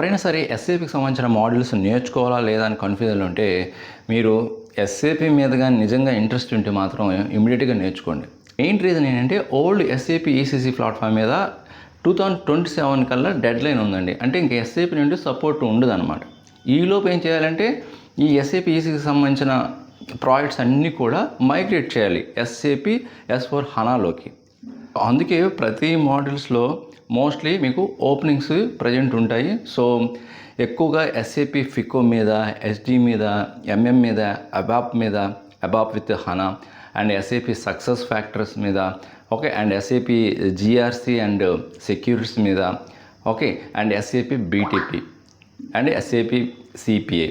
ఎవరైనా సరే ఎస్ఏపికి సంబంధించిన మాడ్యూల్స్ నేర్చుకోవాలా లేదా అని కన్ఫ్యూజన్లో ఉంటే మీరు ఎస్ఏపి మీద కానీ నిజంగా ఇంట్రెస్ట్ ఉంటే మాత్రం ఇమీడియట్గా నేర్చుకోండి. మెయిన్ రీజన్ ఏంటంటే ఓల్డ్ ఎస్ఏపి ఈసీసీ ప్లాట్ఫామ్ మీద 2027 కల్లా డెడ్ లైన్ ఉందండి. అంటే ఇంక ఎస్ఏపి నుండి సపోర్ట్ ఉండదు అనమాట. ఈలోపు ఏం చేయాలంటే ఈ ఎస్ఏపి ఈసీకి సంబంధించిన ప్రాజెక్ట్స్ అన్నీ కూడా మైగ్రేట్ చేయాలి ఎస్ఏపి S/4HANAలోకి. అందుకే ప్రతి మాడ్యూల్స్లో మోస్ట్లీ మీకు ఓపెనింగ్స్ ప్రజెంట్ ఉంటాయి. సో ఎక్కువగా ఎస్ఏపి ఫికో మీద, ఎస్డి మీద, ఎంఎం మీద, ABAP with HANA and SAP success factors మీద, okay, and SAP GRC and securities మీద, okay, and SAP BTP and SAP CPA.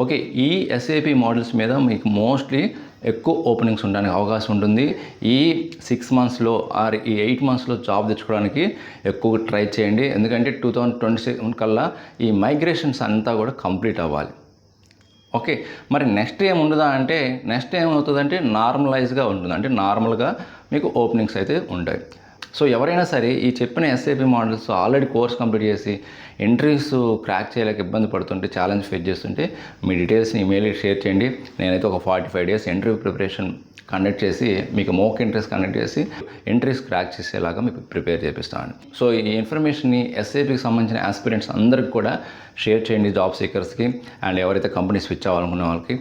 Okay, ఈ ఎస్ఏపి మోడల్స్ మీద మీకు మోస్ట్లీ ఎక్కువ ఓపెనింగ్స్ ఉండడానికి అవకాశం ఉంటుంది. ఈ 6 మంత్స్లో ఆర్ ఈ 8 మంత్స్లో జాబ్ తెచ్చుకోవడానికి ఎక్కువ ట్రై చేయండి. ఎందుకంటే 2027 కల్లా ఈ మైగ్రేషన్స్ అంతా కూడా కంప్లీట్ అవ్వాలి. ఓకే, మరి నెక్స్ట్ ఏముండదా అంటే నెక్స్ట్ ఏమవుతుందంటే నార్మలైజ్గా ఉంటుంది. అంటే నార్మల్గా మీకు ఓపెనింగ్స్ అయితే ఉంటాయి. సో ఎవరైనా సరే ఈ చెప్పిన SAP models already course complete చేసి ఇంటర్వ్యూస్ క్రాక్ చేయలేక ఇబ్బంది పడుతుంటే, ఛాలెంజ్ ఫేస్ చేస్తుంటే మీ డీటెయిల్స్ని ఈమెయిల్ షేర్ చేయండి. నేనైతే ఒక 45 డేస్ ఇంటర్వ్యూ ప్రిపరేషన్ కండక్ట్ చేసి మీకు మోక్ ఇంటర్వ్యూస్ కండక్ట్ చేసి ఇంటర్వ్యూస్ క్రాక్ చేసేలాగా మీకు ప్రిపేర్ చేపిస్తాను. సో ఈ ఇన్ఫర్మేషన్ని ఎస్ఏపికి సంబంధించిన ఆస్పిరెంట్స్ అందరికి కూడా షేర్ చేయండి, జాబ్ సీకర్స్కి అండ్ ఎవరైతే కంపెనీ స్విచ్ అవ్వాలనుకునే వాళ్ళకి.